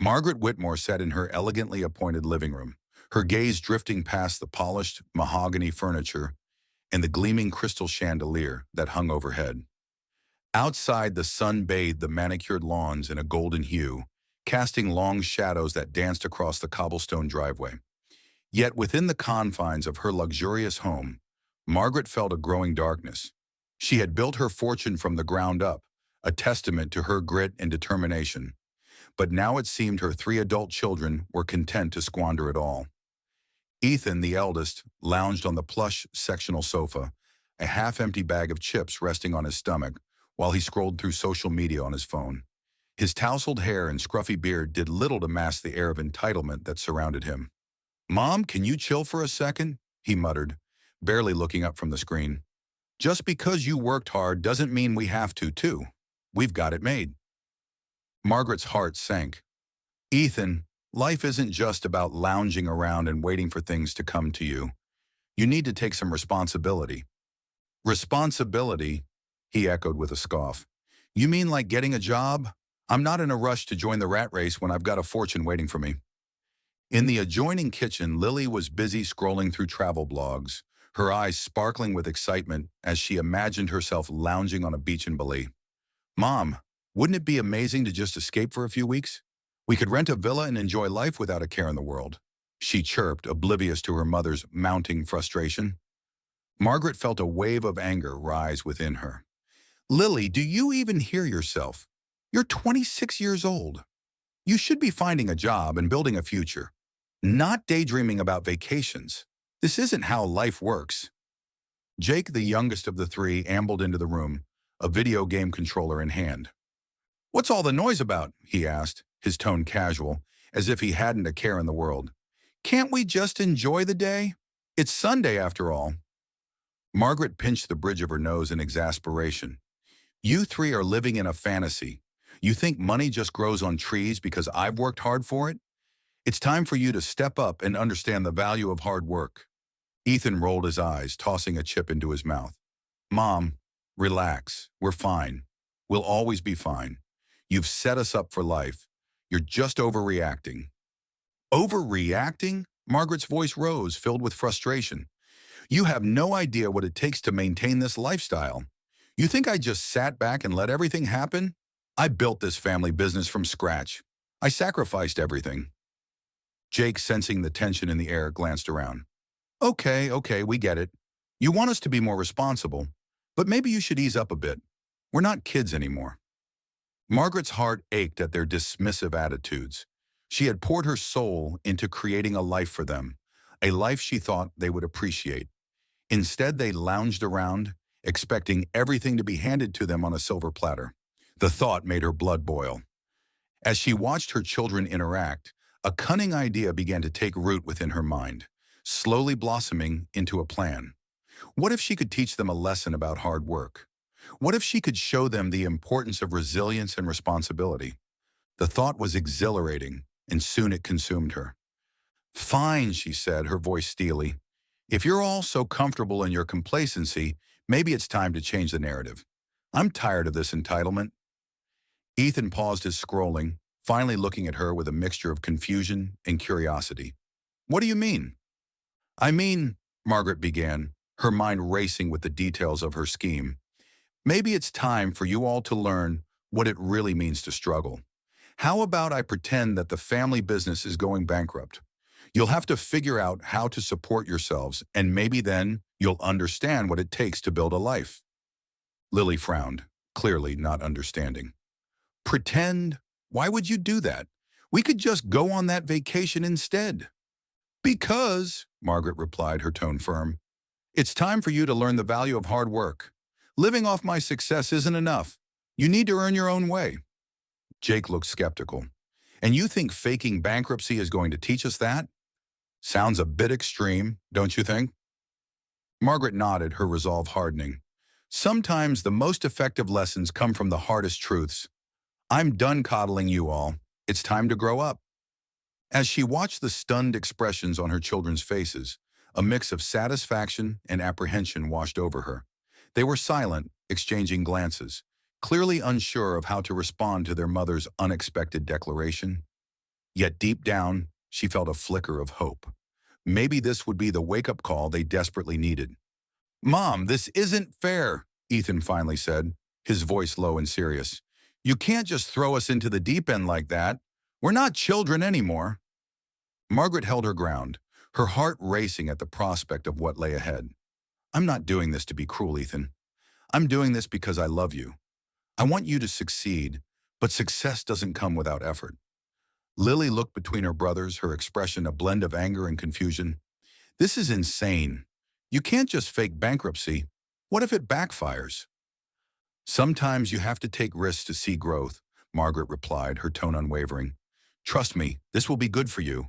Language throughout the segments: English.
Margaret Whitmore sat in her elegantly appointed living room, her gaze drifting past the polished mahogany furniture and the gleaming crystal chandelier that hung overhead. Outside, the sun bathed the manicured lawns in a golden hue, casting long shadows that danced across the cobblestone driveway. Yet within the confines of her luxurious home, Margaret felt a growing darkness. She had built her fortune from the ground up, a testament to her grit and determination. But now it seemed her three adult children were content to squander it all. Ethan, the eldest, lounged on the plush sectional sofa, a half-empty bag of chips resting on his stomach, while he scrolled through social media on his phone. His tousled hair and scruffy beard did little to mask the air of entitlement that surrounded him. "Mom, can you chill for a second?" he muttered, barely looking up from the screen. "Just because you worked hard doesn't mean we have to, too. We've got it made." Margaret's heart sank. "Ethan, life isn't just about lounging around and waiting for things to come to you. You need to take some responsibility." "Responsibility?" he echoed with a scoff. "You mean like getting a job? I'm not in a rush to join the rat race when I've got a fortune waiting for me." In the adjoining kitchen, Lily was busy scrolling through travel blogs, her eyes sparkling with excitement as she imagined herself lounging on a beach in Bali. "Mom, wouldn't it be amazing to just escape for a few weeks? We could rent a villa and enjoy life without a care in the world," she chirped, oblivious to her mother's mounting frustration. Margaret felt a wave of anger rise within her. "Lily, do you even hear yourself? You're 26 years old. You should be finding a job and building a future, not daydreaming about vacations. This isn't how life works." Jake, the youngest of the three, ambled into the room, a video game controller in hand. "What's all the noise about?" he asked, his tone casual, as if he hadn't a care in the world. "Can't we just enjoy the day? It's Sunday after all." Margaret pinched the bridge of her nose in exasperation. "You three are living in a fantasy. You think money just grows on trees because I've worked hard for it? It's time for you to step up and understand the value of hard work." Ethan rolled his eyes, tossing a chip into his mouth. "Mom, relax. We're fine. We'll always be fine. You've set us up for life. You're just overreacting." "Overreacting?" Margaret's voice rose, filled with frustration. "You have no idea what it takes to maintain this lifestyle. You think I just sat back and let everything happen? I built this family business from scratch. I sacrificed everything." Jake, sensing the tension in the air, glanced around. Okay, we get it. You want us to be more responsible, but maybe you should ease up a bit. We're not kids anymore." Margaret's heart ached at their dismissive attitudes. She had poured her soul into creating a life for them, a life she thought they would appreciate. Instead, they lounged around, expecting everything to be handed to them on a silver platter. The thought made her blood boil. As she watched her children interact, a cunning idea began to take root within her mind, slowly blossoming into a plan. What if she could teach them a lesson about hard work? What if she could show them the importance of resilience and responsibility? The thought was exhilarating, and soon it consumed her. "Fine," she said, her voice steely. "If you're all so comfortable in your complacency, maybe it's time to change the narrative. I'm tired of this entitlement." Ethan paused his scrolling, finally looking at her with a mixture of confusion and curiosity. "What do you mean?" "I mean," Margaret began, her mind racing with the details of her scheme, "maybe it's time for you all to learn what it really means to struggle. How about I pretend that the family business is going bankrupt? You'll have to figure out how to support yourselves, and maybe then you'll understand what it takes to build a life." Lily frowned, clearly not understanding. "Pretend? Why would you do that? We could just go on that vacation instead." "Because," Margaret replied, her tone firm, "it's time for you to learn the value of hard work. Living off my success isn't enough. You need to earn your own way." Jake looked skeptical. "And you think faking bankruptcy is going to teach us that? Sounds a bit extreme, don't you think?" Margaret nodded, her resolve hardening. "Sometimes the most effective lessons come from the hardest truths. I'm done coddling you all. It's time to grow up." As she watched the stunned expressions on her children's faces, a mix of satisfaction and apprehension washed over her. They were silent, exchanging glances, clearly unsure of how to respond to their mother's unexpected declaration. Yet deep down, she felt a flicker of hope. Maybe this would be the wake-up call they desperately needed. "Mom, this isn't fair," Ethan finally said, his voice low and serious. "You can't just throw us into the deep end like that. We're not children anymore." Margaret held her ground, her heart racing at the prospect of what lay ahead. "I'm not doing this to be cruel, Ethan. I'm doing this because I love you. I want you to succeed, but success doesn't come without effort." Lily looked between her brothers, her expression a blend of anger and confusion. "This is insane. You can't just fake bankruptcy. What if it backfires?" "Sometimes you have to take risks to see growth," Margaret replied, her tone unwavering. "Trust me, this will be good for you."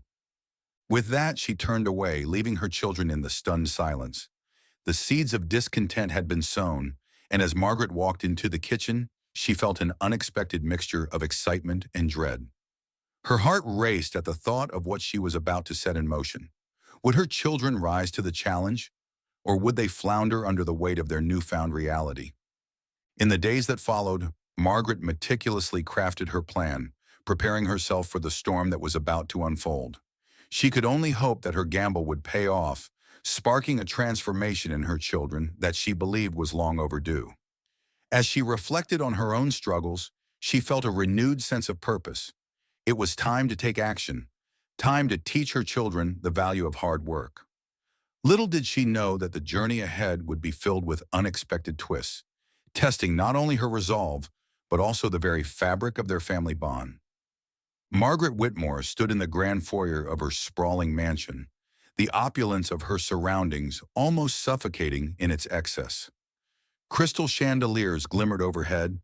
With that, she turned away, leaving her children in the stunned silence. The seeds of discontent had been sown, and as Margaret walked into the kitchen, she felt an unexpected mixture of excitement and dread. Her heart raced at the thought of what she was about to set in motion. Would her children rise to the challenge, or would they flounder under the weight of their newfound reality? In the days that followed, Margaret meticulously crafted her plan, preparing herself for the storm that was about to unfold. She could only hope that her gamble would pay off, sparking a transformation in her children that she believed was long overdue. As she reflected on her own struggles, she felt a renewed sense of purpose. It was time to take action, time to teach her children the value of hard work. Little did she know that the journey ahead would be filled with unexpected twists, testing not only her resolve, but also the very fabric of their family bond. Margaret Whitmore stood in the grand foyer of her sprawling mansion, the opulence of her surroundings almost suffocating in its excess. Crystal chandeliers glimmered overhead,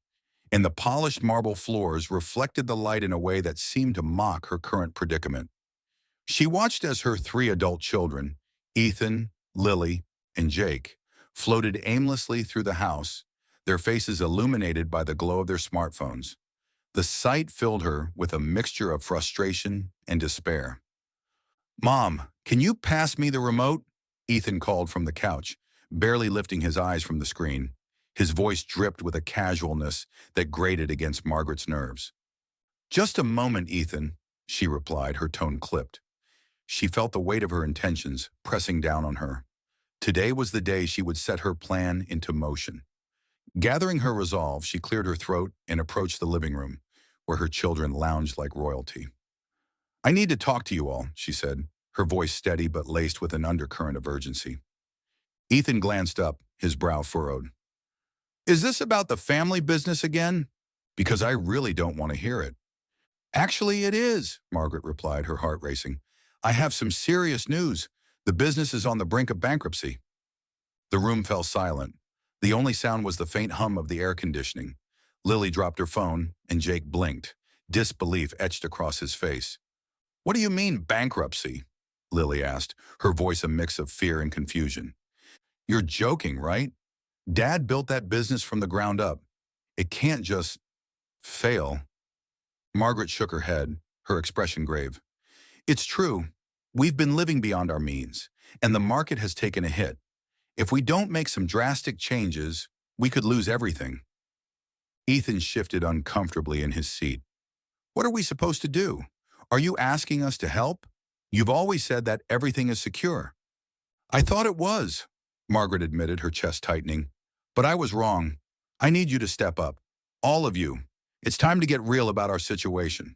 and the polished marble floors reflected the light in a way that seemed to mock her current predicament. She watched as her three adult children, Ethan, Lily, and Jake, floated aimlessly through the house, their faces illuminated by the glow of their smartphones. The sight filled her with a mixture of frustration and despair. "Mom, can you pass me the remote?" Ethan called from the couch, barely lifting his eyes from the screen. His voice dripped with a casualness that grated against Margaret's nerves. "Just a moment, Ethan," she replied, her tone clipped. She felt the weight of her intentions pressing down on her. Today was the day she would set her plan into motion. Gathering her resolve, she cleared her throat and approached the living room, where her children lounged like royalty. "I need to talk to you all," she said, her voice steady but laced with an undercurrent of urgency. Ethan glanced up, his brow furrowed. "Is this about the family business again? Because I really don't want to hear it." "Actually, it is," Margaret replied, her heart racing. "I have some serious news. The business is on the brink of bankruptcy." The room fell silent. The only sound was the faint hum of the air conditioning. Lily dropped her phone, and Jake blinked, disbelief etched across his face. "What do you mean, bankruptcy?" Lily asked, her voice a mix of fear and confusion. "You're joking, right? Dad built that business from the ground up. It can't just fail." Margaret shook her head, her expression grave. "It's true. We've been living beyond our means, and the market has taken a hit. If we don't make some drastic changes, we could lose everything." Ethan shifted uncomfortably in his seat. "What are we supposed to do? Are you asking us to help? You've always said that everything is secure." "I thought it was," Margaret admitted, her chest tightening. "But I was wrong. I need you to step up. All of you. It's time to get real about our situation."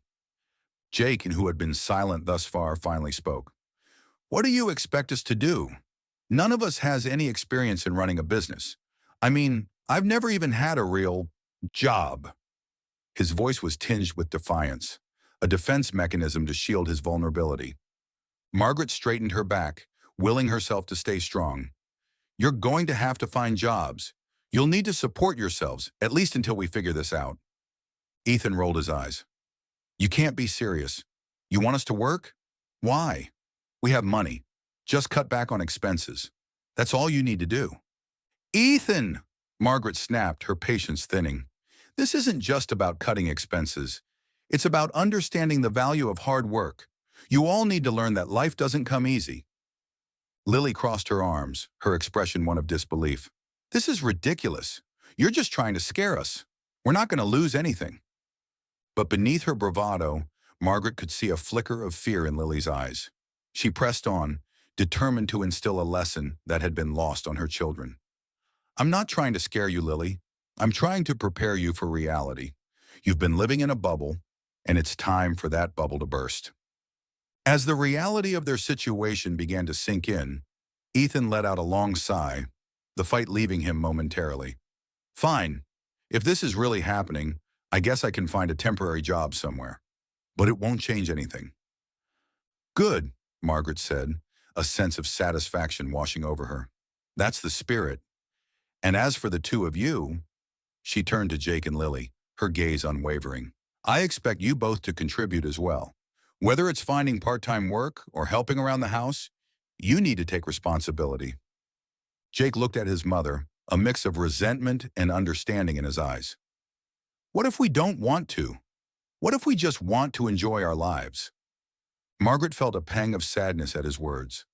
Jake, who had been silent thus far, finally spoke. "What do you expect us to do? None of us has any experience in running a business. I mean, I've never even had a real job." His voice was tinged with defiance, a defense mechanism to shield his vulnerability. Margaret straightened her back, willing herself to stay strong. "You're going to have to find jobs. You'll need to support yourselves, at least until we figure this out." Ethan rolled his eyes. "You can't be serious. You want us to work? Why? We have money. Just cut back on expenses. That's all you need to do." "Ethan!" Margaret snapped, her patience thinning. "This isn't just about cutting expenses. It's about understanding the value of hard work. You all need to learn that life doesn't come easy." Lily crossed her arms, her expression one of disbelief. "This is ridiculous. You're just trying to scare us. We're not going to lose anything." But beneath her bravado, Margaret could see a flicker of fear in Lily's eyes. She pressed on, determined to instill a lesson that had been lost on her children. I'm not trying to scare you, Lily. I'm trying to prepare you for reality. You've been living in a bubble, and it's time for that bubble to burst. As the reality of their situation began to sink in, Ethan let out a long sigh, the fight leaving him momentarily. Fine. If this is really happening, I guess I can find a temporary job somewhere. But it won't change anything. Good, Margaret said, a sense of satisfaction washing over her. That's the spirit. And as for the two of you, she turned to Jake and Lily, her gaze unwavering. I expect you both to contribute as well. Whether it's finding part-time work or helping around the house, you need to take responsibility. Jake looked at his mother, a mix of resentment and understanding in his eyes. What if we don't want to? What if we just want to enjoy our lives? Margaret felt a pang of sadness at his words.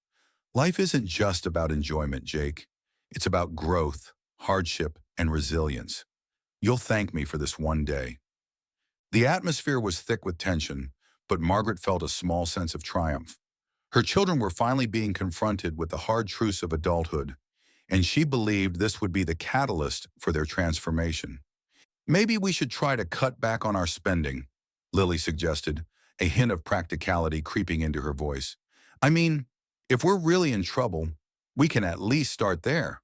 Life isn't just about enjoyment, Jake. It's about growth, hardship, and resilience. You'll thank me for this one day. The atmosphere was thick with tension, but Margaret felt a small sense of triumph. Her children were finally being confronted with the hard truths of adulthood, and she believed this would be the catalyst for their transformation. Maybe we should try to cut back on our spending, Lily suggested, a hint of practicality creeping into her voice. I mean, if we're really in trouble, we can at least start there.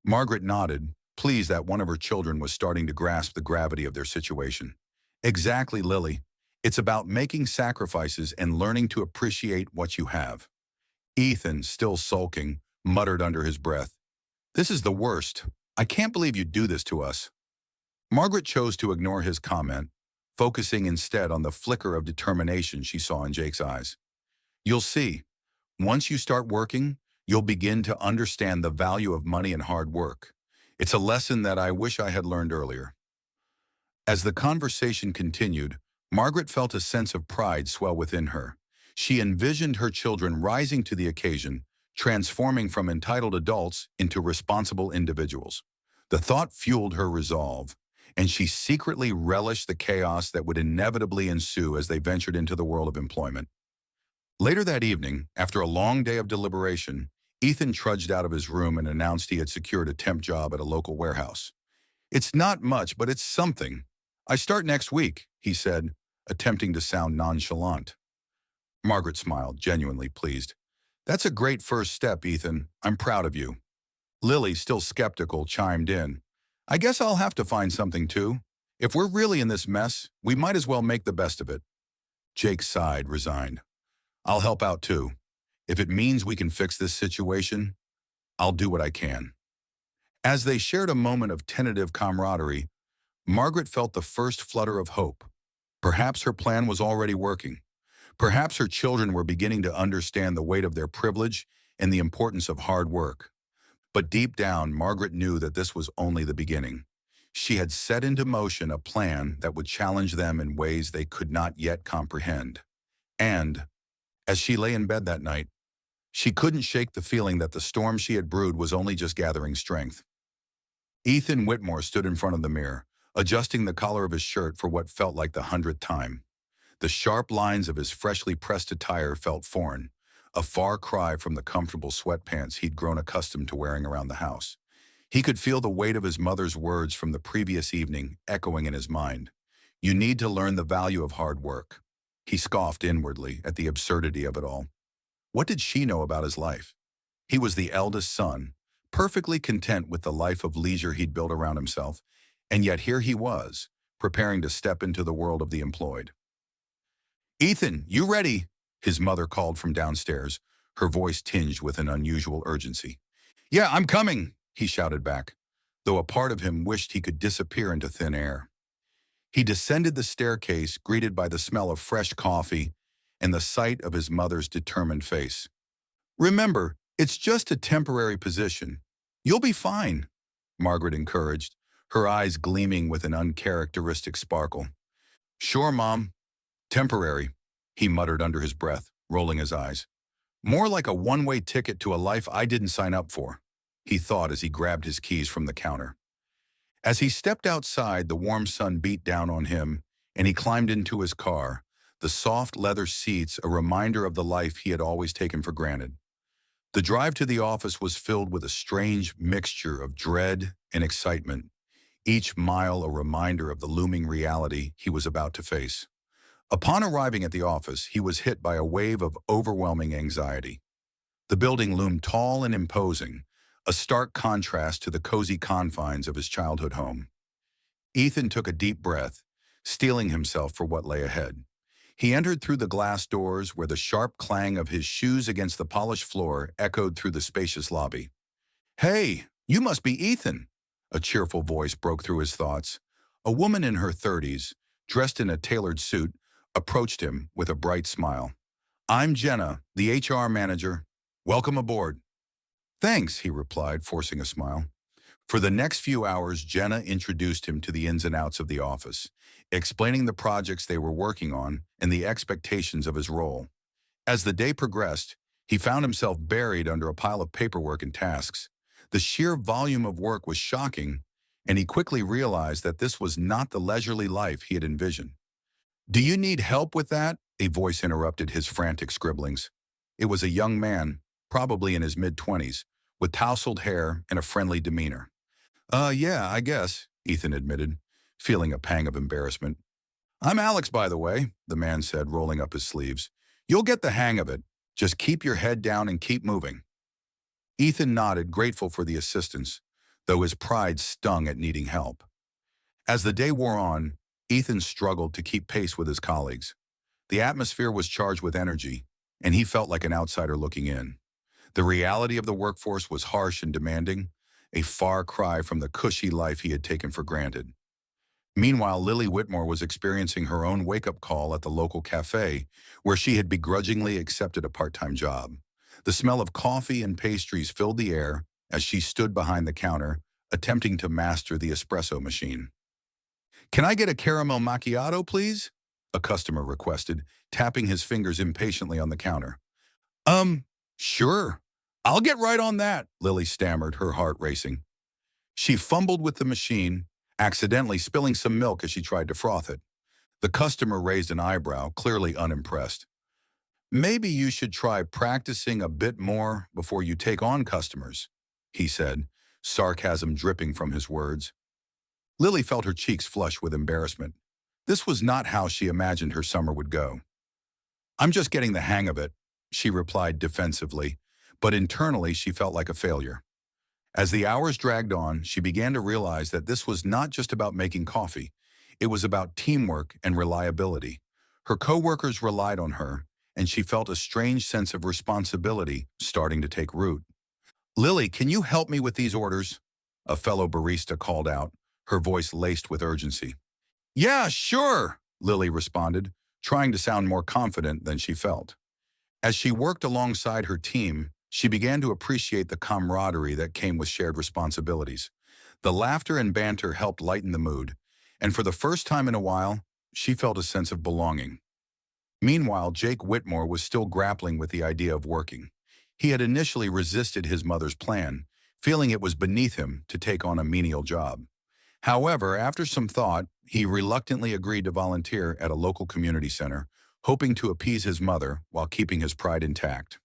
Margaret nodded, pleased that one of her children was starting to grasp the gravity of their situation. Exactly, Lily. It's about making sacrifices and learning to appreciate what you have. Ethan, still sulking, muttered under his breath. This is the worst. I can't believe you'd do this to us. Margaret chose to ignore his comment, focusing instead on the flicker of determination she saw in Jake's eyes. You'll see. Once you start working, you'll begin to understand the value of money and hard work. It's a lesson that I wish I had learned earlier. As the conversation continued, Margaret felt a sense of pride swell within her. She envisioned her children rising to the occasion, transforming from entitled adults into responsible individuals. The thought fueled her resolve, and she secretly relished the chaos that would inevitably ensue as they ventured into the world of employment. Later that evening, after a long day of deliberation, Ethan trudged out of his room and announced he had secured a temp job at a local warehouse. It's not much, but it's something. I start next week, he said, attempting to sound nonchalant. Margaret smiled, genuinely pleased. That's a great first step, Ethan. I'm proud of you. Lily, still skeptical, chimed in. I guess I'll have to find something too. If we're really in this mess, we might as well make the best of it. Jake sighed, resigned. I'll help out too. If it means we can fix this situation, I'll do what I can. As they shared a moment of tentative camaraderie, Margaret felt the first flutter of hope. Perhaps her plan was already working. Perhaps her children were beginning to understand the weight of their privilege and the importance of hard work. But deep down, Margaret knew that this was only the beginning. She had set into motion a plan that would challenge them in ways they could not yet comprehend. And, as she lay in bed that night, she couldn't shake the feeling that the storm she had brewed was only just gathering strength. Ethan Whitmore stood in front of the mirror, adjusting the collar of his shirt for what felt like the 100th time. The sharp lines of his freshly pressed attire felt foreign, a far cry from the comfortable sweatpants he'd grown accustomed to wearing around the house. He could feel the weight of his mother's words from the previous evening echoing in his mind. You need to learn the value of hard work. He scoffed inwardly at the absurdity of it all. What did she know about his life? He was the eldest son, perfectly content with the life of leisure he'd built around himself, and yet here he was, preparing to step into the world of the employed. Ethan, you ready? His mother called from downstairs, her voice tinged with an unusual urgency. Yeah, I'm coming, he shouted back, though a part of him wished he could disappear into thin air. He descended the staircase, greeted by the smell of fresh coffee and the sight of his mother's determined face. Remember, it's just a temporary position. You'll be fine, Margaret encouraged, her eyes gleaming with an uncharacteristic sparkle. Sure, Mom. Temporary, he muttered under his breath, rolling his eyes. More like a one-way ticket to a life I didn't sign up for, he thought as he grabbed his keys from the counter. As he stepped outside, the warm sun beat down on him, and he climbed into his car, the soft leather seats a reminder of the life he had always taken for granted. The drive to the office was filled with a strange mixture of dread and excitement, each mile a reminder of the looming reality he was about to face. Upon arriving at the office, he was hit by a wave of overwhelming anxiety. The building loomed tall and imposing, a stark contrast to the cozy confines of his childhood home. Ethan took a deep breath, steeling himself for what lay ahead. He entered through the glass doors where the sharp clang of his shoes against the polished floor echoed through the spacious lobby. "Hey, you must be Ethan," a cheerful voice broke through his thoughts. A woman in her 30s, dressed in a tailored suit, approached him with a bright smile. "I'm Jenna, the HR manager. Welcome aboard." "Thanks," he replied, forcing a smile. For the next few hours, Jenna introduced him to the ins and outs of the office, explaining the projects they were working on and the expectations of his role. As the day progressed, he found himself buried under a pile of paperwork and tasks. The sheer volume of work was shocking, and he quickly realized that this was not the leisurely life he had envisioned. "Do you need help with that?" a voice interrupted his frantic scribblings. It was a young man, probably in his mid-20s, with tousled hair and a friendly demeanor. Yeah, I guess," Ethan admitted, feeling a pang of embarrassment. "I'm Alex, by the way," the man said, rolling up his sleeves. "You'll get the hang of it. Just keep your head down and keep moving." Ethan nodded, grateful for the assistance, though his pride stung at needing help. As the day wore on, Ethan struggled to keep pace with his colleagues. The atmosphere was charged with energy, and he felt like an outsider looking in. The reality of the workforce was harsh and demanding, a far cry from the cushy life he had taken for granted. Meanwhile, Lily Whitmore was experiencing her own wake-up call at the local cafe, where she had begrudgingly accepted a part-time job. The smell of coffee and pastries filled the air as she stood behind the counter, attempting to master the espresso machine. "Can I get a caramel macchiato, please?" a customer requested, tapping his fingers impatiently on the counter. Sure. I'll get right on that," Lily stammered, her heart racing. She fumbled with the machine, accidentally spilling some milk as she tried to froth it. The customer raised an eyebrow, clearly unimpressed. "Maybe you should try practicing a bit more before you take on customers," he said, sarcasm dripping from his words. Lily felt her cheeks flush with embarrassment. This was not how she imagined her summer would go. "I'm just getting the hang of it," she replied defensively, but internally she felt like a failure. As the hours dragged on, she began to realize that this was not just about making coffee. It was about teamwork and reliability. Her coworkers relied on her, and she felt a strange sense of responsibility starting to take root. "Lily, can you help me with these orders?" a fellow barista called out, her voice laced with urgency. "Yeah, sure," Lily responded, trying to sound more confident than she felt. As she worked alongside her team, she began to appreciate the camaraderie that came with shared responsibilities. The laughter and banter helped lighten the mood, and for the first time in a while, she felt a sense of belonging. Meanwhile, Jake Whitmore was still grappling with the idea of working. He had initially resisted his mother's plan, feeling it was beneath him to take on a menial job. However, after some thought, he reluctantly agreed to volunteer at a local community center, hoping to appease his mother while keeping his pride intact.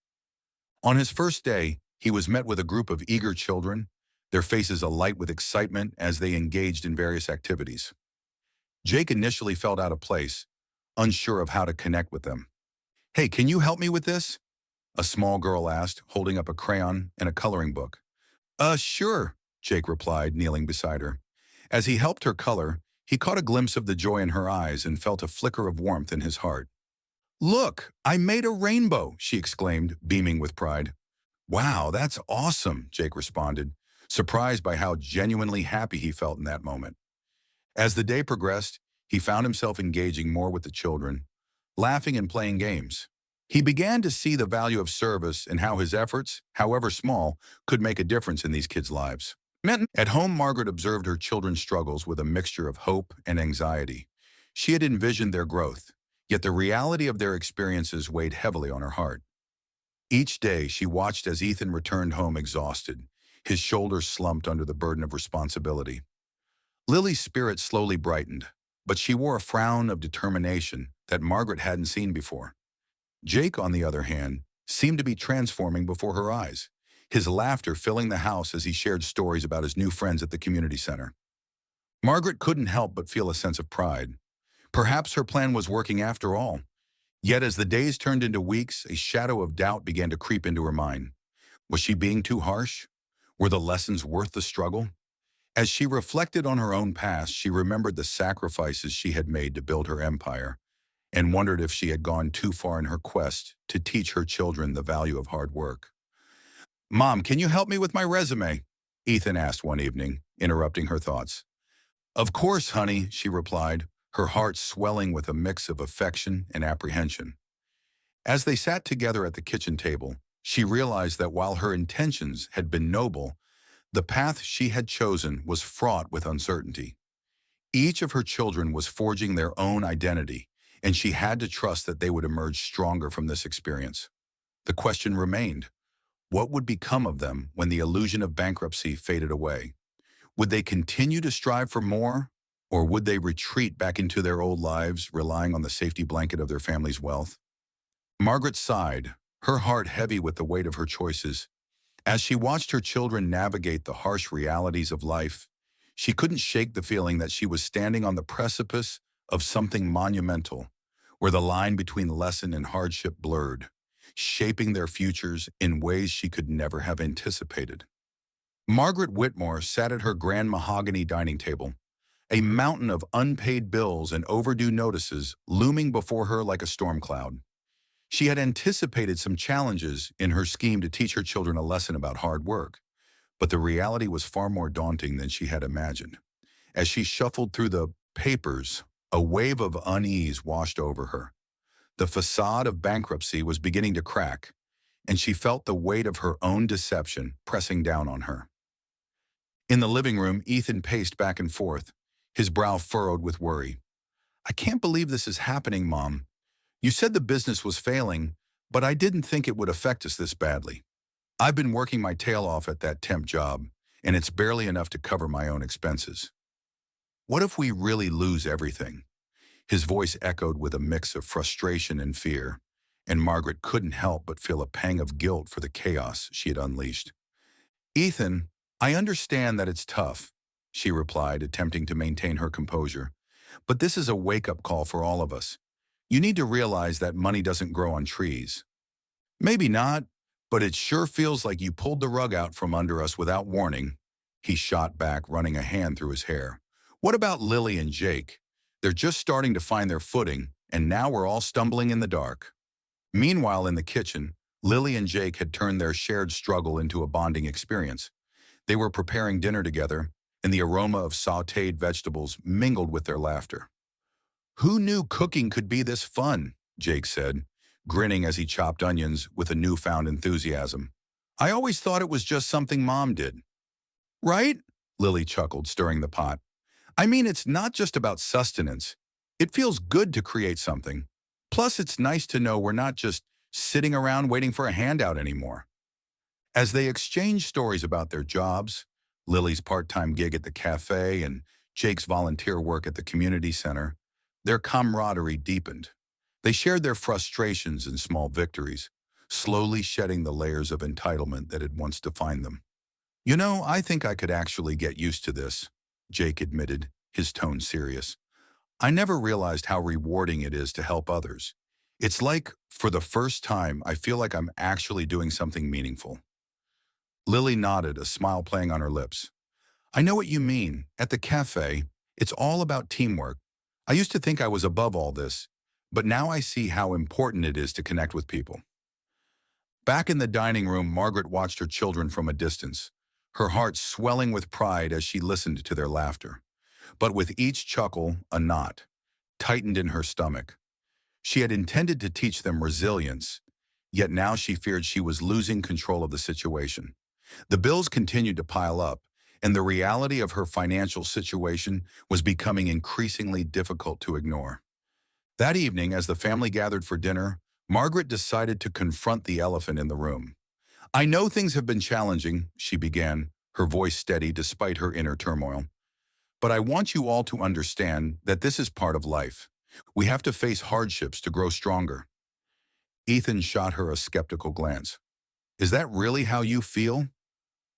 On his first day, he was met with a group of eager children, their faces alight with excitement as they engaged in various activities. Jake initially felt out of place, unsure of how to connect with them. "Hey, can you help me with this?" a small girl asked, holding up a crayon and a coloring book. Sure," Jake replied, kneeling beside her. As he helped her color, he caught a glimpse of the joy in her eyes and felt a flicker of warmth in his heart. "Look, I made a rainbow," she exclaimed, beaming with pride. "Wow, that's awesome," Jake responded, surprised by how genuinely happy he felt in that moment. As the day progressed, he found himself engaging more with the children, laughing and playing games. He began to see the value of service and how his efforts, however small, could make a difference in these kids' lives. At home, Margaret observed her children's struggles with a mixture of hope and anxiety. She had envisioned their growth, yet the reality of their experiences weighed heavily on her heart. Each day, she watched as Ethan returned home exhausted, his shoulders slumped under the burden of responsibility. Lily's spirit slowly brightened. but she wore a frown of determination that Margaret hadn't seen before. Jake, on the other hand, seemed to be transforming before her eyes, his laughter filling the house as he shared stories about his new friends at the community center. Margaret couldn't help but feel a sense of pride. Perhaps her plan was working after all. Yet as the days turned into weeks, a shadow of doubt began to creep into her mind. Was she being too harsh? Were the lessons worth the struggle? As she reflected on her own past, she remembered the sacrifices she had made to build her empire and wondered if she had gone too far in her quest to teach her children the value of hard work. "Mom, can you help me with my resume?" Ethan asked one evening, interrupting her thoughts. "Of course, honey," she replied, her heart swelling with a mix of affection and apprehension. As they sat together at the kitchen table, she realized that while her intentions had been noble, the path she had chosen was fraught with uncertainty. Each of her children was forging their own identity, and she had to trust that they would emerge stronger from this experience. The question remained, what would become of them when the illusion of bankruptcy faded away? Would they continue to strive for more, or would they retreat back into their old lives, relying on the safety blanket of their family's wealth? Margaret sighed, her heart heavy with the weight of her choices. As she watched her children navigate the harsh realities of life, she couldn't shake the feeling that she was standing on the precipice of something monumental, where the line between lesson and hardship blurred, shaping their futures in ways she could never have anticipated. Margaret Whitmore sat at her grand mahogany dining table, a mountain of unpaid bills and overdue notices looming before her like a storm cloud. She had anticipated some challenges in her scheme to teach her children a lesson about hard work, but the reality was far more daunting than she had imagined. As she shuffled through the papers, a wave of unease washed over her. The facade of bankruptcy was beginning to crack, and she felt the weight of her own deception pressing down on her. In the living room, Ethan paced back and forth, his brow furrowed with worry. "I can't believe this is happening, Mom. You said the business was failing, but I didn't think it would affect us this badly. I've been working my tail off at that temp job, and it's barely enough to cover my own expenses. What if we really lose everything?" His voice echoed with a mix of frustration and fear, and Margaret couldn't help but feel a pang of guilt for the chaos she had unleashed. "Ethan, I understand that it's tough," she replied, attempting to maintain her composure. "But this is a wake-up call for all of us. You need to realize that money doesn't grow on trees." "Maybe not, but it sure feels like you pulled the rug out from under us without warning," he shot back, running a hand through his hair. "What about Lily and Jake? They're just starting to find their footing, and now we're all stumbling in the dark." Meanwhile, in the kitchen, Lily and Jake had turned their shared struggle into a bonding experience. They were preparing dinner together, and the aroma of sautéed vegetables mingled with their laughter. "Who knew cooking could be this fun?" Jake said, grinning as he chopped onions with a newfound enthusiasm. "I always thought it was just something Mom did." "Right?" Lily chuckled, stirring the pot. "I mean, it's not just about sustenance. It feels good to create something. Plus, it's nice to know we're not just sitting around waiting for a handout anymore." As they exchanged stories about their jobs, Lily's part-time gig at the cafe and Jake's volunteer work at the community center, their camaraderie deepened. They shared their frustrations and small victories, slowly shedding the layers of entitlement that had once defined them. "You know, I think I could actually get used to this," Jake admitted, his tone serious. "I never realized how rewarding it is to help others. It's like, for the first time, I feel like I'm actually doing something meaningful." Lily nodded, a smile playing on her lips. "I know what you mean. At the cafe, it's all about teamwork. I used to think I was above all this, but now I see how important it is to connect with people." Back in the dining room, Margaret watched her children from a distance, her heart swelling with pride as she listened to their laughter. But with each chuckle, a knot tightened in her stomach. She had intended to teach them resilience, yet now she feared she was losing control of the situation. The bills continued to pile up, and the reality of her financial situation was becoming increasingly difficult to ignore. That evening, as the family gathered for dinner, Margaret decided to confront the elephant in the room. "I know things have been challenging," she began, her voice steady despite her inner turmoil. But I want you all to understand that this is part of life. We have to face hardships to grow stronger. Ethan shot her a skeptical glance. Is that really how you feel?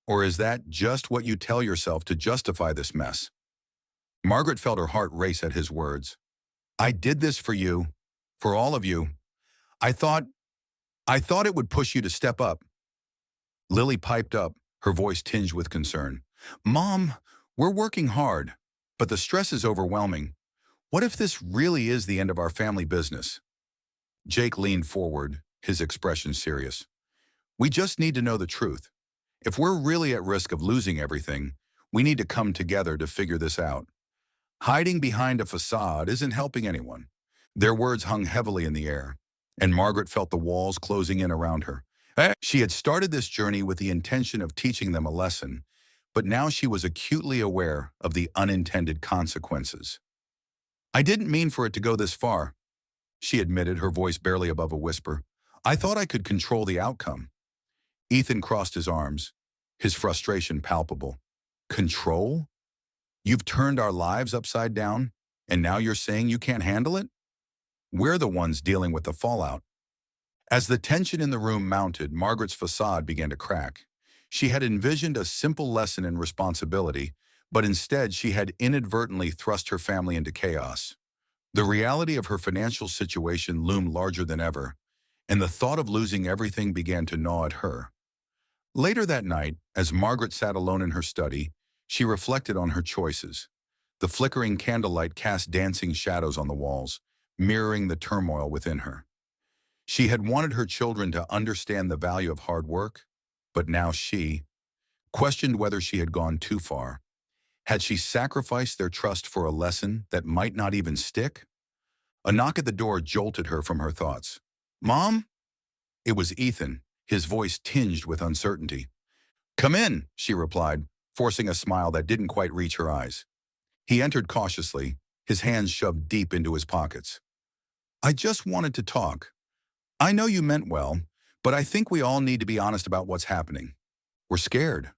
Or is that just what you tell yourself to justify this mess? Margaret felt her heart race at his words. I did this for you, for all of you. I thought, I thought it would push you to step up. Lily piped up, her voice tinged with concern. Mom, we're working hard, but the stress is overwhelming. What if this really is the end of our family business? Jake leaned forward, his expression serious. We just need to know the truth. If we're really at risk of losing everything, we need to come together to figure this out. Hiding behind a facade isn't helping anyone. Their words hung heavily in the air, and Margaret felt the walls closing in around her. She had started this journey with the intention of teaching them a lesson, but now she was acutely aware of the unintended consequences. I didn't mean for it to go this far, she admitted, her voice barely above a whisper. I thought I could control the outcome. Ethan crossed his arms, his frustration palpable. Control? You've turned our lives upside down, and now you're saying you can't handle it? We're the ones dealing with the fallout. As the tension in the room mounted, Margaret's facade began to crack. She had envisioned a simple lesson in responsibility, but instead she had inadvertently thrust her family into chaos. The reality of her financial situation loomed larger than ever, and the thought of losing everything began to gnaw at her. Later that night, as Margaret sat alone in her study, she reflected on her choices. The flickering candlelight cast dancing shadows on the walls, mirroring the turmoil within her. She had wanted her children to understand the value of hard work, but now she questioned whether she had gone too far. Had she sacrificed their trust for a lesson that might not even stick? A knock at the door jolted her from her thoughts. Mom? It was Ethan, his voice tinged with uncertainty. Come in, she replied, forcing a smile that didn't quite reach her eyes. He entered cautiously, his hands shoved deep into his pockets. I just wanted to talk. I know you meant well, but I think we all need to be honest about what's happening. We're scared.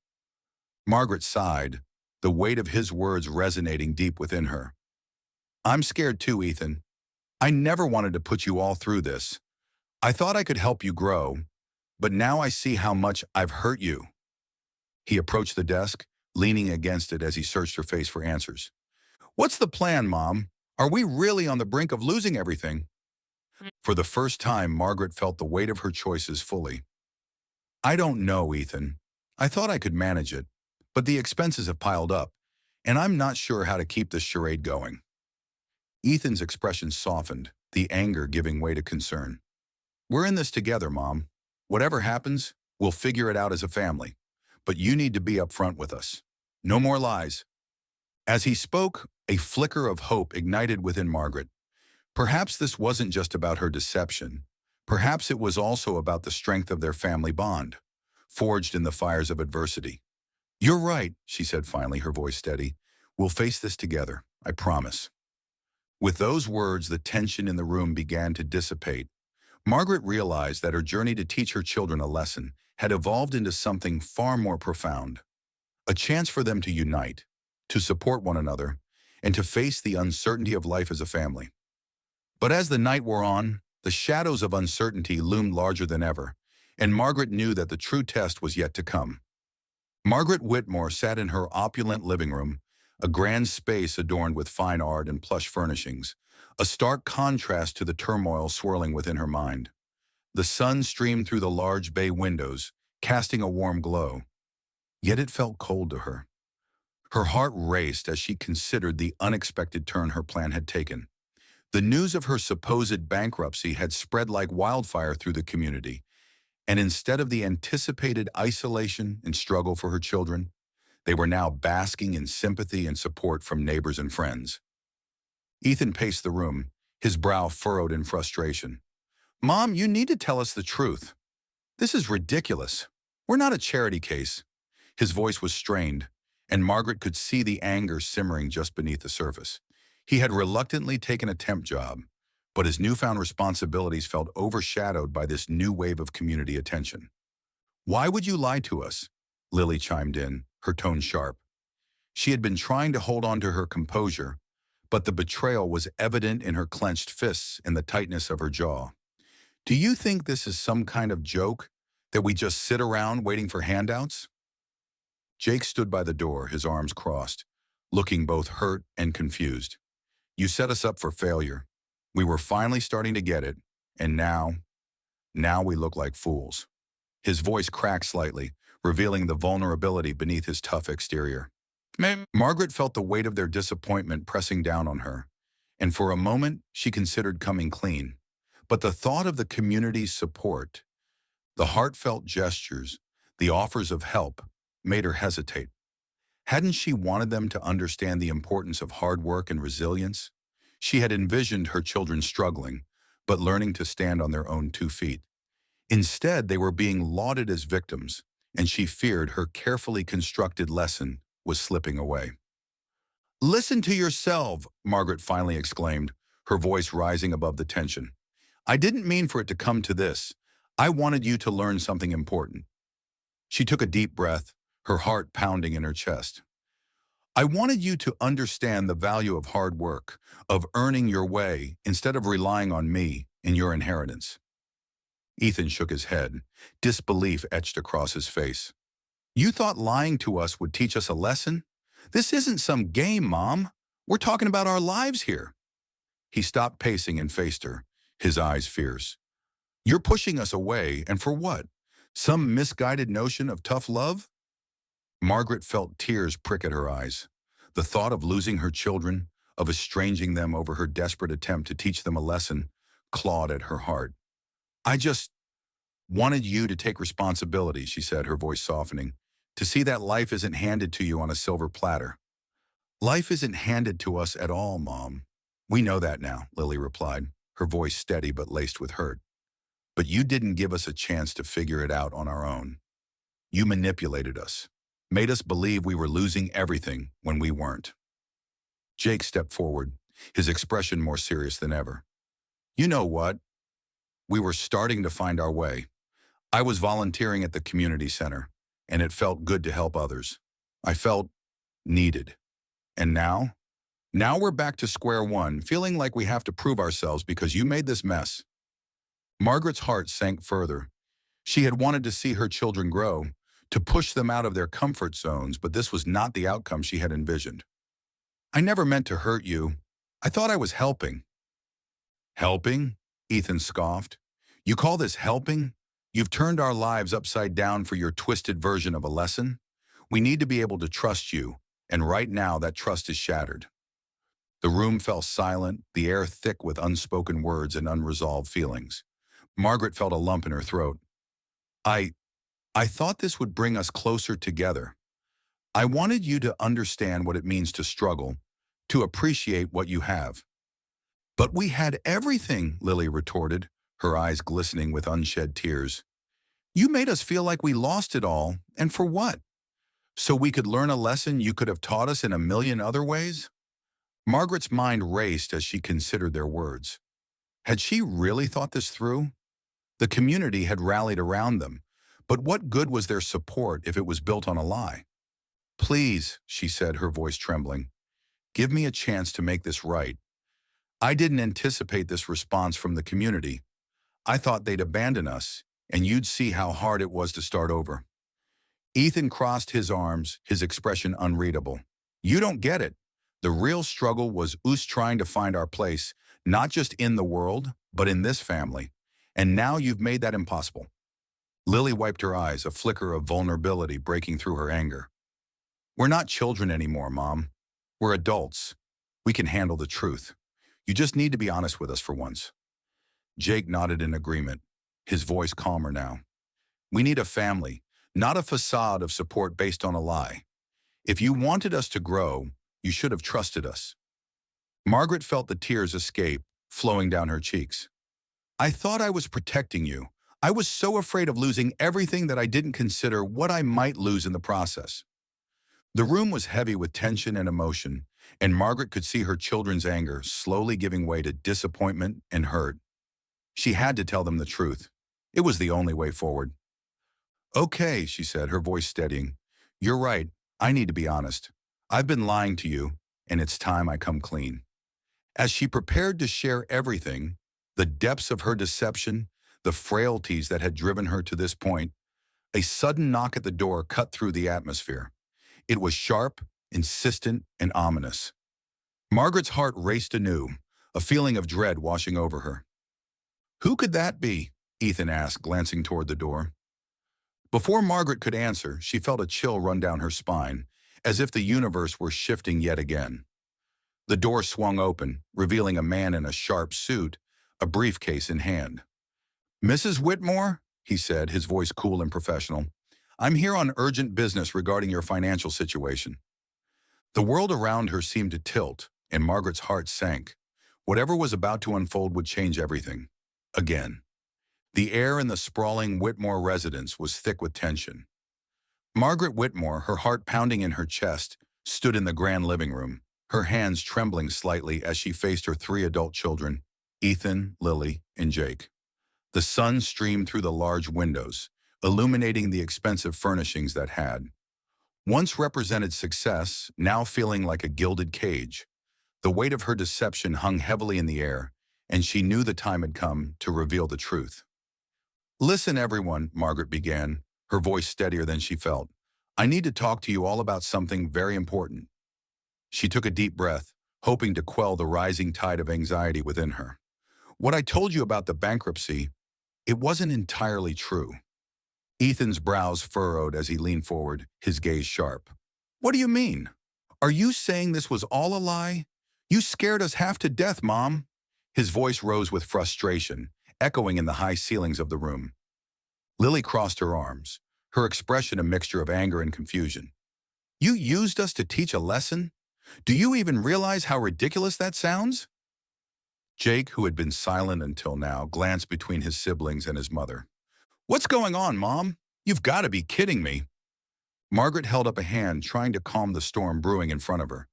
Margaret sighed, the weight of his words resonating deep within her. I'm scared too, Ethan. I never wanted to put you all through this. I thought I could help you grow, but now I see how much I've hurt you. He approached the desk, leaning against it as he searched her face for answers. What's the plan, Mom? Are we really on the brink of losing everything? For the first time, Margaret felt the weight of her choices fully. I don't know, Ethan. I thought I could manage it, but the expenses have piled up, and I'm not sure how to keep this charade going. Ethan's expression softened, the anger giving way to concern. We're in this together, Mom. Whatever happens, we'll figure it out as a family, but you need to be upfront with us. No more lies. As he spoke, a flicker of hope ignited within Margaret. Perhaps this wasn't just about her deception. Perhaps it was also about the strength of their family bond, forged in the fires of adversity. You're right, she said finally, her voice steady. We'll face this together, I promise. With those words, the tension in the room began to dissipate. Margaret realized that her journey to teach her children a lesson had evolved into something far more profound. A chance for them to unite, to support one another, and to face the uncertainty of life as a family. But as the night wore on, the shadows of uncertainty loomed larger than ever, and Margaret knew that the true test was yet to come. Margaret Whitmore sat in her opulent living room, a grand space adorned with fine art and plush furnishings, a stark contrast to the turmoil swirling within her mind. The sun streamed through the large bay windows, casting a warm glow. Yet it felt cold to her. Her heart raced as she considered the unexpected turn her plan had taken. The news of her supposed bankruptcy had spread like wildfire through the community, and instead of the anticipated isolation and struggle for her children, they were now basking in sympathy and support from neighbors and friends. Ethan paced the room, his brow furrowed in frustration. Mom, you need to tell us the truth. This is ridiculous. We're not a charity case. His voice was strained, and Margaret could see the anger simmering just beneath the surface. He had reluctantly taken a temp job, but his newfound responsibilities felt overshadowed by this new wave of community attention. Why would you lie to us? Lily chimed in, her tone sharp. She had been trying to hold on to her composure, but the betrayal was evident in her clenched fists and the tightness of her jaw. Do you think this is some kind of joke, that we just sit around waiting for handouts? Jake stood by the door, his arms crossed, looking both hurt and confused. You set us up for failure. We were finally starting to get it, and now we look like fools. His voice cracked slightly, revealing the vulnerability beneath his tough exterior. Margaret felt the weight of their disappointment pressing down on her, and for a moment she considered coming clean. But the thought of the community's support, the heartfelt gestures, the offers of help, made her hesitate. Hadn't she wanted them to understand the importance of hard work and resilience? She had envisioned her children struggling, but learning to stand on their own 2 feet. Instead, they were being lauded as victims, and she feared her carefully constructed lesson was slipping away. "Listen to yourself," Margaret finally exclaimed, her voice rising above the tension. "I didn't mean for it to come to this. I wanted you to learn something important." She took a deep breath, her heart pounding in her chest. "I wanted you to understand the value of hard work, of earning your way instead of relying on me and your inheritance." Ethan shook his head, disbelief etched across his face. "You thought lying to us would teach us a lesson? This isn't some game, Mom. We're talking about our lives here." He stopped pacing and faced her, his eyes fierce. "You're pushing us away, and for what? Some misguided notion of tough love?" Margaret felt tears prick at her eyes. The thought of losing her children, of estranging them over her desperate attempt to teach them a lesson, clawed at her heart. "I just wanted you to take responsibility," she said, her voice softening, "to see that life isn't handed to you on a silver platter." "Life isn't handed to us at all, Mom. We know that now," Lily replied, her voice steady but laced with hurt. "But you didn't give us a chance to figure it out on our own. You manipulated us, made us believe we were losing everything when we weren't." Jake stepped forward, his expression more serious than ever. "You know what? We were starting to find our way. I was volunteering at the community center, and it felt good to help others. I felt needed. And now? Now we're back to square one, feeling like we have to prove ourselves because you made this mess." Margaret's heart sank further. She had wanted to see her children grow, to push them out of their comfort zones, but this was not the outcome she had envisioned. "I never meant to hurt you. I thought I was helping." "Helping?" Ethan scoffed. "You call this helping? You've turned our lives upside down for your twisted version of a lesson. We need to be able to trust you, and right now that trust is shattered." The room fell silent, the air thick with unspoken words and unresolved feelings. Margaret felt a lump in her throat. I thought this would bring us closer together. I wanted you to understand what it means to struggle, to appreciate what you have." "But we had everything," Lily retorted, her eyes glistening with unshed tears. "You made us feel like we lost it all, and for what? So we could learn a lesson you could have taught us in a million other ways?" Margaret's mind raced as she considered their words. Had she really thought this through? The community had rallied around them, but what good was their support if it was built on a lie? "Please," she said, her voice trembling, "give me a chance to make this right. I didn't anticipate this response from the community. I thought they'd abandon us, and you'd see how hard it was to start over." Ethan crossed his arms, his expression unreadable. "You don't get it. The real struggle was us trying to find our place, not just in the world, but in this family. And now you've made that impossible." Lily wiped her eyes, a flicker of vulnerability breaking through her anger. "We're not children anymore, Mom. We're adults. We can handle the truth. You just need to be honest with us for once." Jake nodded in agreement, his voice calmer now. "We need a family, not a facade of support based on a lie. If you wanted us to grow, you should have trusted us." Margaret felt the tears escape, flowing down her cheeks. "I thought I was protecting you. I was so afraid of losing everything that I didn't consider what I might lose in the process." The room was heavy with tension and emotion, and Margaret could see her children's anger slowly giving way to disappointment and hurt. She had to tell them the truth. It was the only way forward. "Okay," she said, her voice steadying. "You're right. I need to be honest. I've been lying to you, and it's time I come clean. As she prepared to share everything, the depths of her deception, the frailties that had driven her to this point, a sudden knock at the door cut through the atmosphere. It was sharp, insistent, and ominous. Margaret's heart raced anew, a feeling of dread washing over her. Who could that be? Ethan asked, glancing toward the door. Before Margaret could answer, she felt a chill run down her spine, as if the universe were shifting yet again. The door swung open, revealing a man in a sharp suit, a briefcase in hand. "Mrs. Whitmore," he said, his voice cool and professional, "I'm here on urgent business regarding your financial situation." The world around her seemed to tilt, and Margaret's heart sank. Whatever was about to unfold would change everything. Again. The air in the sprawling Whitmore residence was thick with tension. Margaret Whitmore, her heart pounding in her chest, stood in the grand living room, her hands trembling slightly as she faced her three adult children, Ethan, Lily, and Jake. The sun streamed through the large windows, illuminating the expensive furnishings that had once represented success, now feeling like a gilded cage. The weight of her deception hung heavily in the air, and she knew the time had come to reveal the truth. "Listen, everyone," Margaret began, her voice steadier than she felt. "I need to talk to you all about something very important." She took a deep breath, hoping to quell the rising tide of anxiety within her. "What I told you about the bankruptcy, it wasn't entirely true." Ethan's brows furrowed as he leaned forward, his gaze sharp. "What do you mean? Are you saying this was all a lie? You scared us half to death, Mom." His voice rose with frustration, echoing in the high ceilings of the room. Lily crossed her arms, her expression a mixture of anger and confusion. "You used us to teach a lesson? Do you even realize how ridiculous that sounds?" Jake, who had been silent until now, glanced between his siblings and his mother. "What's going on, Mom? You've got to be kidding me." Margaret held up a hand, trying to calm the storm brewing in front of her.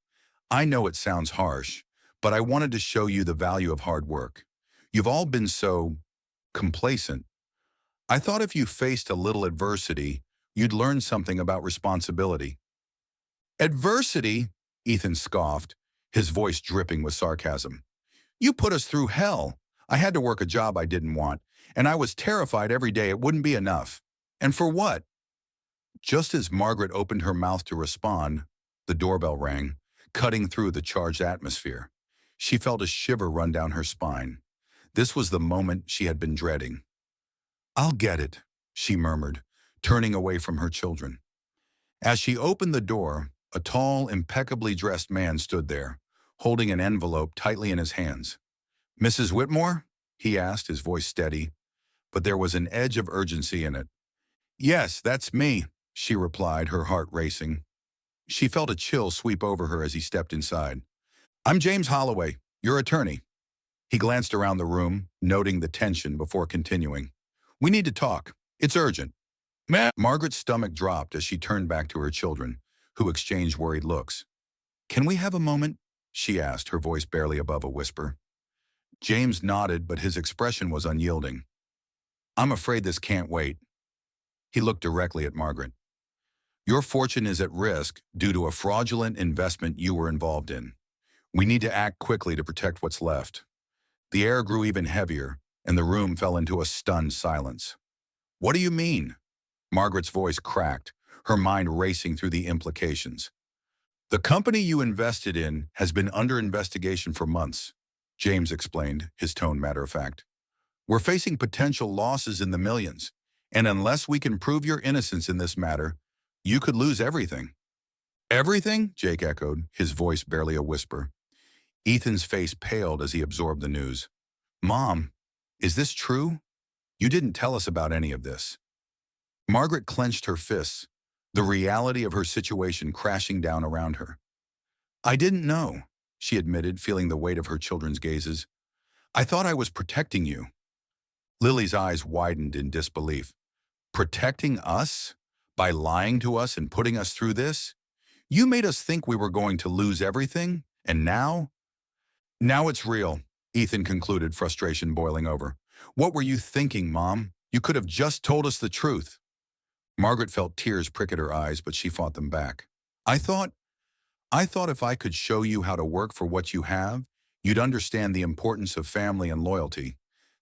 "I know it sounds harsh, but I wanted to show you the value of hard work. You've all been so complacent. I thought if you faced a little adversity, you'd learn something about responsibility." "Adversity?" Ethan scoffed, his voice dripping with sarcasm. "You put us through hell. I had to work a job I didn't want, and I was terrified every day it wouldn't be enough. And for what?" Just as Margaret opened her mouth to respond, the doorbell rang, cutting through the charged atmosphere. She felt a shiver run down her spine. This was the moment she had been dreading. "I'll get it," she murmured, turning away from her children. As she opened the door, a tall, impeccably dressed man stood there, holding an envelope tightly in his hands. "Mrs. Whitmore?" he asked, his voice steady, but there was an edge of urgency in it. "Yes, that's me," she replied, her heart racing. She felt a chill sweep over her as he stepped inside. "I'm James Holloway, your attorney." He glanced around the room, noting the tension before continuing. "We need to talk. It's urgent." Margaret's stomach dropped as she turned back to her children, who exchanged worried looks. "Can we have a moment?" she asked, her voice barely above a whisper. James nodded, but his expression was unyielding. "I'm afraid this can't wait." He looked directly at Margaret. "Your fortune is at risk due to a fraudulent investment you were involved in. We need to act quickly to protect what's left." The air grew even heavier, and the room fell into a stunned silence. "What do you mean?" Margaret's voice cracked, her mind racing through the implications. "The company you invested in has been under investigation for months," James explained, his tone matter-of-fact. "We're facing potential losses in the millions, and unless we can prove your innocence in this matter, you could lose everything." "Everything?" Jake echoed, his voice barely a whisper. Ethan's face paled as he absorbed the news. "Mom, is this true? You didn't tell us about any of this." Margaret clenched her fists, the reality of her situation crashing down around her. "I didn't know," she admitted, feeling the weight of her children's gazes. "I thought I was protecting you." Lily's eyes widened in disbelief. "Protecting us? By lying to us and putting us through this? You made us think we were going to lose everything, and now?" "Now it's real," Ethan concluded, frustration boiling over. "What were you thinking, Mom? You could have just told us the truth." Margaret felt tears prick at her eyes, but she fought them back. I thought I thought if I could show you how to work for what you have, you'd understand the importance of family and loyalty,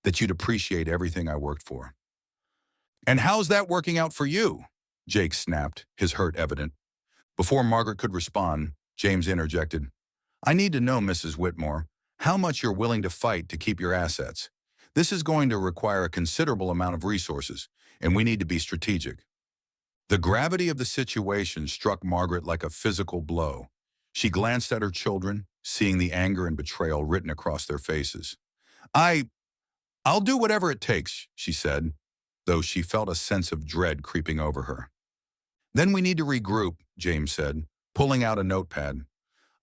that you'd appreciate everything I worked for. And how's that working out for you? Jake snapped, his hurt evident. Before Margaret could respond, James interjected. I need to know, Mrs. Whitmore, how much you're willing to fight to keep your assets. This is going to require a considerable amount of resources, and we need to be strategic. The gravity of the situation struck Margaret like a physical blow. She glanced at her children, seeing the anger and betrayal written across their faces. I'll do whatever it takes, she said, though she felt a sense of dread creeping over her. Then we need to regroup, James said, pulling out a notepad.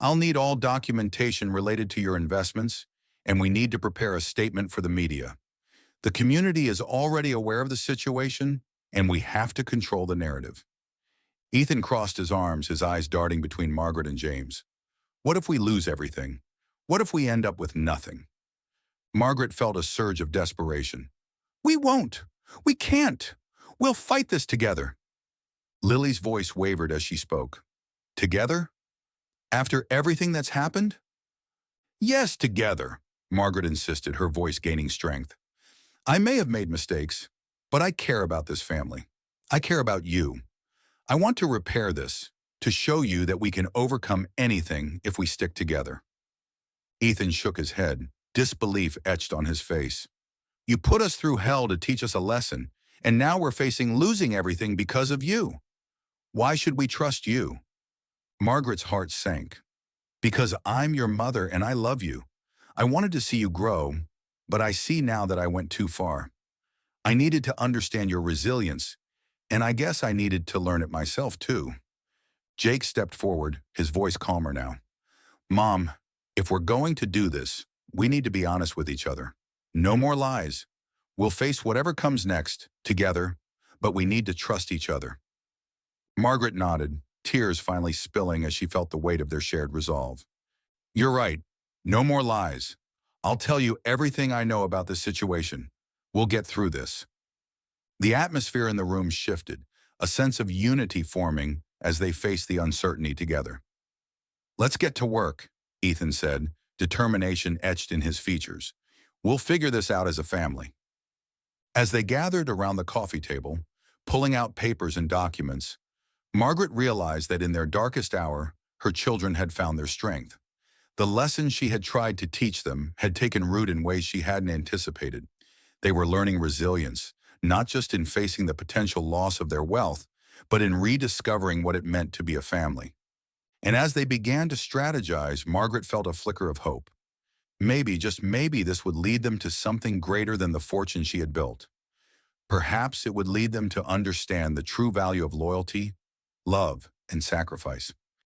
I'll need all documentation related to your investments, and we need to prepare a statement for the media. The community is already aware of the situation, and we have to control the narrative. Ethan crossed his arms, his eyes darting between Margaret and James. What if we lose everything? What if we end up with nothing? Margaret felt a surge of desperation. We won't. We can't. We'll fight this together. Lily's voice wavered as she spoke. Together? After everything that's happened? Yes, together, Margaret insisted, her voice gaining strength. I may have made mistakes, but I care about this family. I care about you. I want to repair this, to show you that we can overcome anything if we stick together. Ethan shook his head, disbelief etched on his face. You put us through hell to teach us a lesson, and now we're facing losing everything because of you. Why should we trust you? Margaret's heart sank. Because I'm your mother and I love you. I wanted to see you grow, but I see now that I went too far. I needed to understand your resilience, and I guess I needed to learn it myself too. Jake stepped forward, his voice calmer now. Mom, if we're going to do this, we need to be honest with each other. No more lies. We'll face whatever comes next, together, but we need to trust each other. Margaret nodded, tears finally spilling as she felt the weight of their shared resolve. You're right. No more lies. I'll tell you everything I know about this situation. We'll get through this. The atmosphere in the room shifted, a sense of unity forming as they faced the uncertainty together. Let's get to work, Ethan said, determination etched in his features. We'll figure this out as a family. As they gathered around the coffee table, pulling out papers and documents, Margaret realized that in their darkest hour, her children had found their strength. The lessons she had tried to teach them had taken root in ways she hadn't anticipated. They were learning resilience, not just in facing the potential loss of their wealth, but in rediscovering what it meant to be a family. And as they began to strategize, Margaret felt a flicker of hope. Maybe, just maybe, this would lead them to something greater than the fortune she had built. Perhaps it would lead them to understand the true value of loyalty, love, and sacrifice.